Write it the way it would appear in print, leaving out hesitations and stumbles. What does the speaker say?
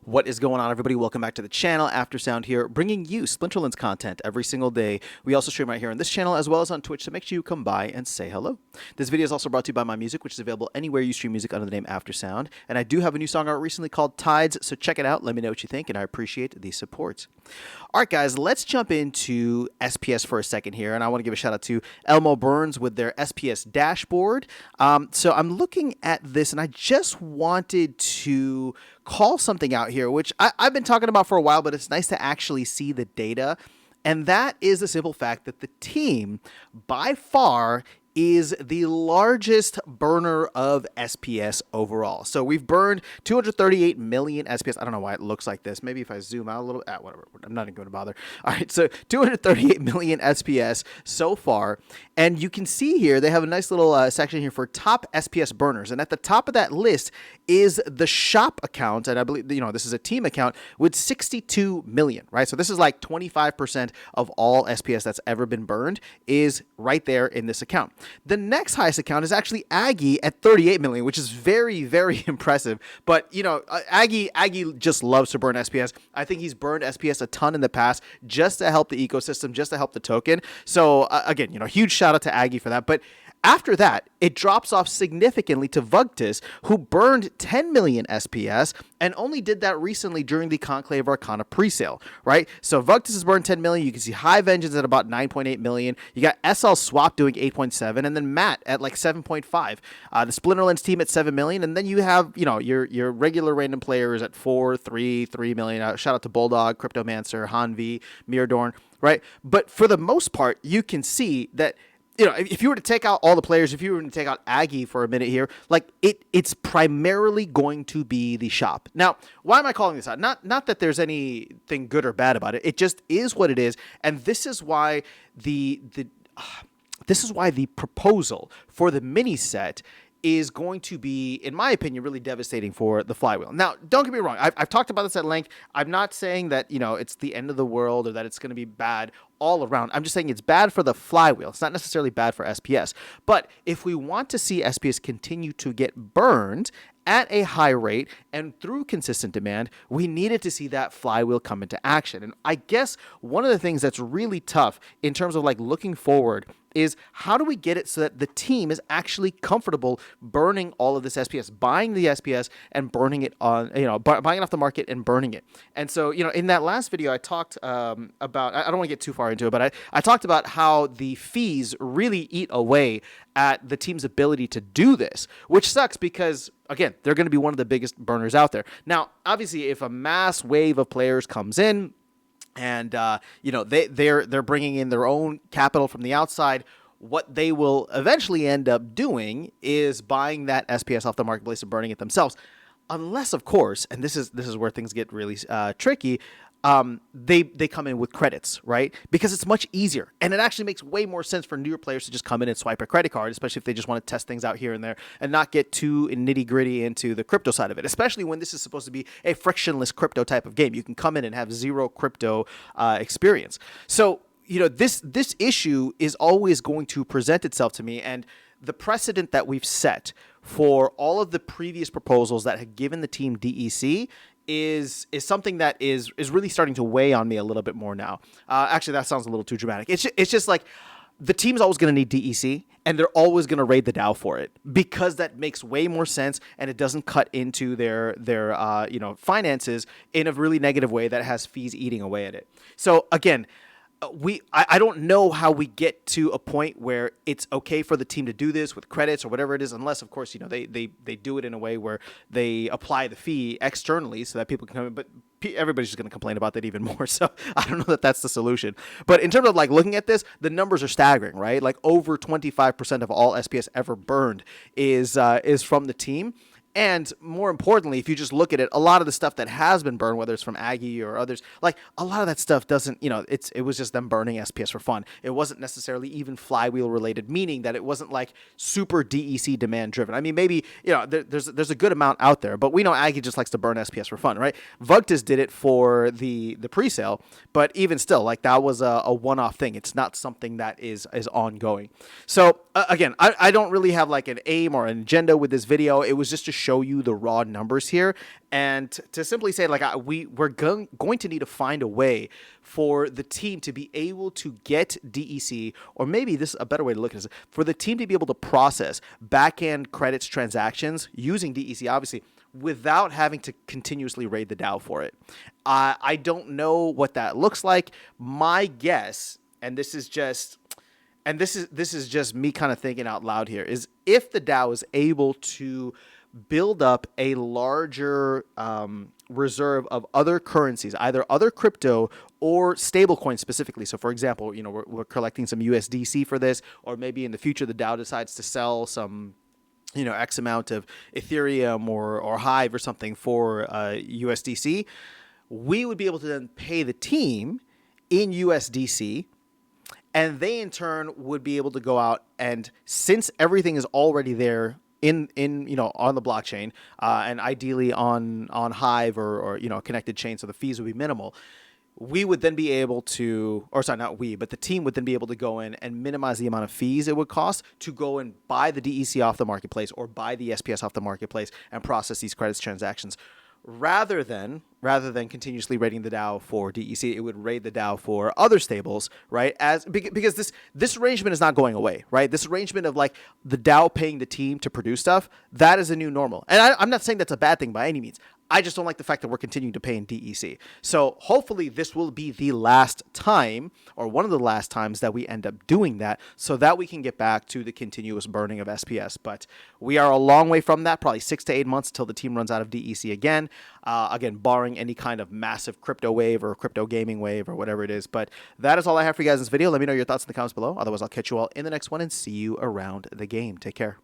What is going on, everybody? Welcome back to the channel. Aftersound here, bringing you Splinterlands content every single day. We also stream right here on this channel as well as on Twitch, so make sure you come by and say hello. This video is also brought to you by my music, which is available anywhere you stream music under the name Aftersound. And I do have a new song out recently called Tides, so check it out. Let me know what you think, and I appreciate the support. All right, guys, let's jump into SPS for a second here, and I want to give a shout out to Elmo Burns with their SPS dashboard. So I'm looking at this, and I just wanted to call something out here, which I've been talking about for a while, but it's nice to actually see the data. And that is the simple fact that the team, by far, is the largest burner of SPS overall. So we've burned 238 million SPS. I don't know why it looks like this. Maybe if I zoom out a little, whatever. I'm not even going to bother. All right, so 238 million SPS so far. And you can see here, they have a nice little section here for top SPS burners. And at the top of that list is the shop account. And I believe, you know, this is a team account with 62 million, right? So this is like 25% of all SPS that's ever been burned is right there in this account. The next highest account is actually Aggie at 38 million, which is very, very impressive. But, you know, Aggie just loves to burn SPS. I think he's burned SPS a ton in the past just to help the ecosystem, just to help the token. So, again, you know, huge shout out to Aggie for that. But after that, it drops off significantly to Vugtis, who burned 10 million SPS and only did that recently during the Conclave Arcana presale, right? So Vugtis has burned 10 million. You can see High Vengeance at about 9.8 million. You got SL Swap doing 8.7, and then Matt at like 7.5. The Splinterlands team at 7 million, and then you have, you know, your regular random players at 4, 3 million. Shout out to Bulldog, Cryptomancer, Hanvi, Miradorn, right? But for the most part, you can see that, you know, if you were to take out all the players, if you were to take out Aggie for a minute here, like it's primarily going to be the shop. Now, why am I calling this out? Not that there's anything good or bad about it. It just is what it is, and this is why the proposal for the mini set is going to be, in my opinion, really devastating for the flywheel. Now, don't get me wrong. I've talked about this at length. I'm not saying that, you know, it's the end of the world or that it's going to be bad all around. I'm just saying it's bad for the flywheel. It's not necessarily bad for SPS. But if we want to see SPS continue to get burned at a high rate and through consistent demand, we needed to see that flywheel come into action. And I guess one of the things that's really tough in terms of like looking forward is how do we get it so that the team is actually comfortable burning all of this SPS, buying the SPS and burning it on, you know, buying it off the market and burning it. And so, you know, in that last video, I talked about, I don't want to get too far into it, but I talked about how the fees really eat away at the team's ability to do this, which sucks because, again, they're going to be one of the biggest burners out there. Now, obviously, if a mass wave of players comes in, and you know, they're bringing in their own capital from the outside, what they will eventually end up doing is buying that SPS off the marketplace and burning it themselves, unless, of course, and this is where things get really tricky. They come in with credits, right? Because it's much easier, and it actually makes way more sense for newer players to just come in and swipe a credit card, especially if they just want to test things out here and there and not get too nitty gritty into the crypto side of it, especially when this is supposed to be a frictionless crypto type of game. You can come in and have zero crypto experience. So, you know, this issue is always going to present itself to me, and the precedent that we've set for all of the previous proposals that have given the team DEC is something that is really starting to weigh on me a little bit more now. Actually, that sounds a little too dramatic. It's just like the team's always going to need DEC, and they're always going to raid the DAO for it because that makes way more sense, and it doesn't cut into their you know, finances in a really negative way that has fees eating away at it. So again, I don't know how we get to a point where it's okay for the team to do this with credits or whatever it is, unless, of course, you know, they do it in a way where they apply the fee externally so that people can come in. But everybody's just going to complain about that even more. So I don't know that that's the solution. But in terms of like looking at this, the numbers are staggering, right? Like over 25% of all SPS ever burned is from the team. And more importantly, if you just look at it, a lot of the stuff that has been burned, whether it's from Aggie or others, like a lot of that stuff doesn't, you know, it was just them burning SPS for fun. It wasn't necessarily even flywheel related, meaning that it wasn't like super DEC demand driven. I mean, maybe, you know, there's a good amount out there, but we know Aggie just likes to burn SPS for fun, right? Vugtis did it for the presale, but even still, like that was a one-off thing. It's not something that is ongoing. So again, I don't really have like an aim or an agenda with this video. It was just to show show you the raw numbers here and to simply say, like, we're going to need to find a way for the team to be able to get DEC, or maybe this is a better way to look at this, for the team to be able to process back-end credits transactions using DEC, obviously, without having to continuously raid the DAO for it. I don't know what that looks like. My guess, and this is just me kind of thinking out loud here, is if the DAO is able to build up a larger reserve of other currencies, either other crypto or stablecoin specifically. So, for example, we're collecting some USDC for this, or maybe in the future the DAO decides to sell some X amount of Ethereum or Hive or something for USDC, we would be able to then pay the team in USDC, and they in turn would be able to go out and, since everything is already there in on the blockchain, and ideally on Hive or connected chain, so the fees would be minimal. We would then be able to, or sorry, not we, but the team would then be able to go in and minimize the amount of fees it would cost to go and buy the DEC off the marketplace or buy the SPS off the marketplace and process these credits transactions. Rather than continuously raiding the DAO for DEC, it would raid the DAO for other stables, right? Because this arrangement is not going away, right? This arrangement of like the DAO paying the team to produce stuff, that is a new normal. And I'm not saying that's a bad thing by any means. I just don't like the fact that we're continuing to pay in DEC. So hopefully this will be the last time, or one of the last times, that we end up doing that, so that we can get back to the continuous burning of SPS. But we are a long way from that, probably 6 to 8 months until the team runs out of DEC again. Again, barring any kind of massive crypto wave or crypto gaming wave or whatever it is. But that is all I have for you guys in this video. Let me know your thoughts in the comments below. Otherwise, I'll catch you all in the next one and see you around the game. Take care.